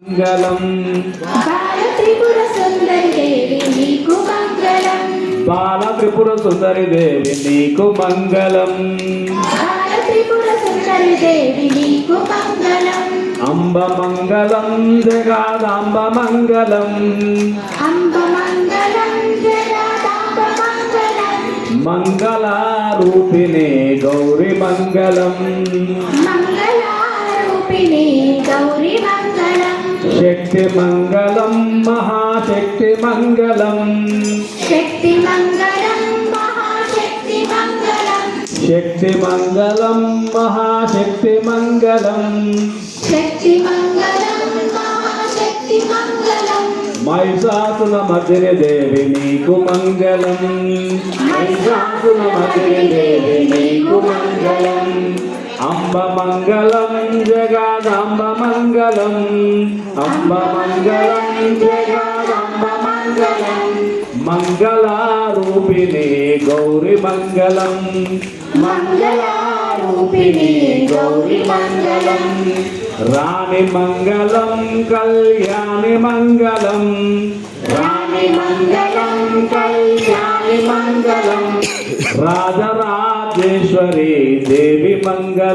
మంగళం బాల త్రిపుర సుందరి దేవి నీకు మంగళం. బాల త్రిపుర సుందరి దేవి నీకు మంగళం. బాల త్రిపుర సుందరి దేవి నీకు మంగళం. అంబ మంగళం జగాదాంబ మంగళం. అంబ మంగళం జగదాంబ మంగళం. మంగళారూపిణి గౌరి మంగళం. మంగళారూపిణి గౌరి మంగళం. శక్తి మంగళం మహాశక్తి మంగళం. శక్తి మంగళం మహాశక్తి మంగళం. శక్తి మంగళం మహాశక్తి మంగళం. శక్తి మంగళం మహాశక్తి మంగళం. మహిషాసుల మర్దిని దేవి నీకు మంగళం. మహిషాసుల మర్దిని దేవి నీకు మంగళం. అంబ మంగళం జగదాంబ మంగళం. అంబ మంగళం జగదాంబ మంగళం. మంగళారూపిణి గౌరి మంగళం. మంగళారూపిణి గౌరి మంగళం. రాణి మంగళం కళ్యాణి మంగళం. రాణి మంగళం కళ్యాణి మంగళం. రాజరాజేశ్వరి దేవి మంగళం.